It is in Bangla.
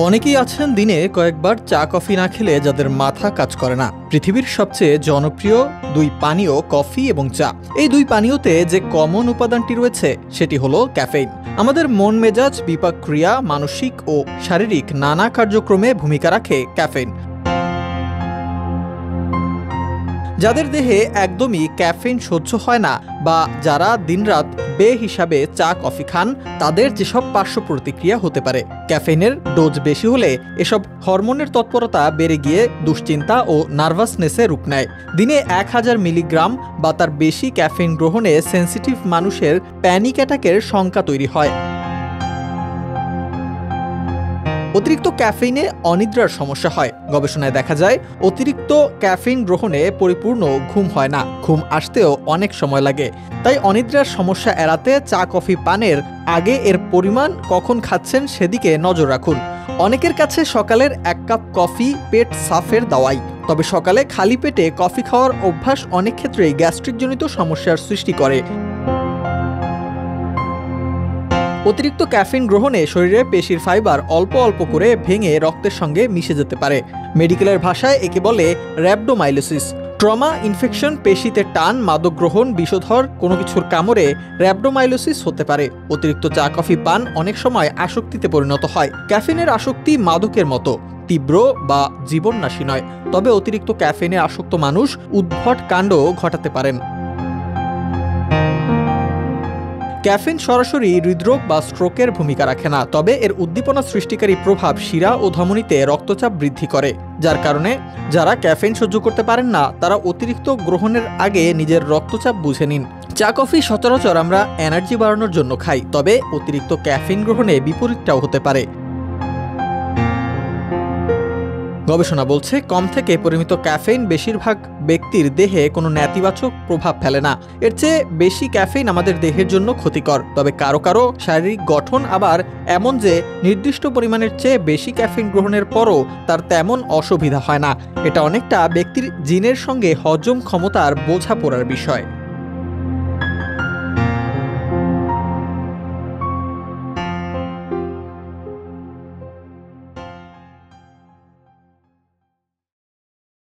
অনেকেই আছেন দিনে কয়েকবার চা কফি না খেলে যাদের মাথা কাজ করে না। পৃথিবীর সবচেয়ে জনপ্রিয় দুই পানীয় কফি এবং চা। এই দুই পানীয়তে যে কমন উপাদানটি রয়েছে সেটি হলো ক্যাফেইন। আমাদের মন মেজাজ, বিপাক ক্রিয়া, মানসিক ও শারীরিক নানা কার্যক্রমে ভূমিকা রাখে ক্যাফেইন। যাদের দেহে একদমই ক্যাফেইন সহ্য হয় না বা যারা দিনরাত হিসাবে চা কফি খান, তাদের যেসব পার্শ্ব প্রতিক্রিয়া হতে পারে। ক্যাফেইনের ডোজ বেশি হলে এসব হরমোনের তৎপরতা বেড়ে গিয়ে দুশ্চিন্তা ও নার্ভাসনেসে রূপ নেয়। দিনে 1000 মিলিগ্রাম বা তার বেশি ক্যাফেইন গ্রহণে সেন্সিটিভ মানুষের প্যানিক অ্যাটাকের শঙ্কা তৈরি হয়। অতিরিক্ত ক্যাফেইনে অনিদ্রার সমস্যা হয়। গবেষণায় দেখা যায় অতিরিক্ত ক্যাফেইন গ্রহণে পরিপূর্ণ ঘুম হয় না, ঘুম আসতেও অনেক সময় লাগে। তাই অনিদ্রার সমস্যা এড়াতে চা কফি পানের আগে এর পরিমাণ কখন খাচ্ছেন সেদিকে নজর রাখুন। অনেকের কাছে সকালের 1 কাপ কফি পেট সাফের দাওয়াই। তবে সকালে খালি পেটে কফি খাওয়ার অভ্যাস অনেক ক্ষেত্রেই গ্যাস্ট্রিকজনিত সমস্যার সৃষ্টি করে। অতিরিক্ত ক্যাফেইন গ্রহণে শরীরে পেশির ফাইবার অল্প অল্প করে ভেঙে রক্তের সঙ্গে মিশে যেতে পারে। মেডিকেলের ভাষায় একে বলে র‍্যাপডোমাইলোসিস। ট্রমা, ইনফেকশন, পেশিতে টান, মাদক গ্রহণ, বিষধর কোনো কিছুর কামড়ে র‍্যাপডোমাইলোসিস হতে পারে। অতিরিক্ত চা কফি পান অনেক সময় আসক্তিতে পরিণত হয়। ক্যাফেইনের আসক্তি মাদকের মতো তীব্র বা জীবননাশী নয়, তবে অতিরিক্ত ক্যাফেইনে আসক্ত মানুষ উদ্ভট কাণ্ড ঘটাতে পারেন। ক্যাফেইন সরাসরি হৃদরোগ বা স্ট্রোকের ভূমিকা রাখে না, তবে এর উদ্দীপনা সৃষ্টিকারী প্রভাব শিরা ও ধমনীতে রক্তচাপ বৃদ্ধি করে, যার কারণে যারা ক্যাফেইন সহ্য করতে পারেন না তারা অতিরিক্ত গ্রহণের আগে নিজের রক্তচাপ বুঝে নিন। চা কফি সচরাচর আমরা এনার্জি বাড়ানোর জন্য খাই, তবে অতিরিক্ত ক্যাফেইন গ্রহণে বিপরীতটাও হতে পারে। গবেষণা বলছে কম থেকে পরিমিত ক্যাফেইন বেশিরভাগ ব্যক্তির দেহে কোনো নেতিবাচক প্রভাব ফেলে না। এর চেয়ে বেশি ক্যাফেইন আমাদের দেহের জন্য ক্ষতিকর। তবে কারো কারো শারীরিক গঠন আবার এমন যে নির্দিষ্ট পরিমাণের চেয়ে বেশি ক্যাফেইন গ্রহণের পরও তার তেমন অসুবিধা হয় না। এটা অনেকটা ব্যক্তির জিনের সঙ্গে হজম ক্ষমতার বোঝাপড়ার বিষয়।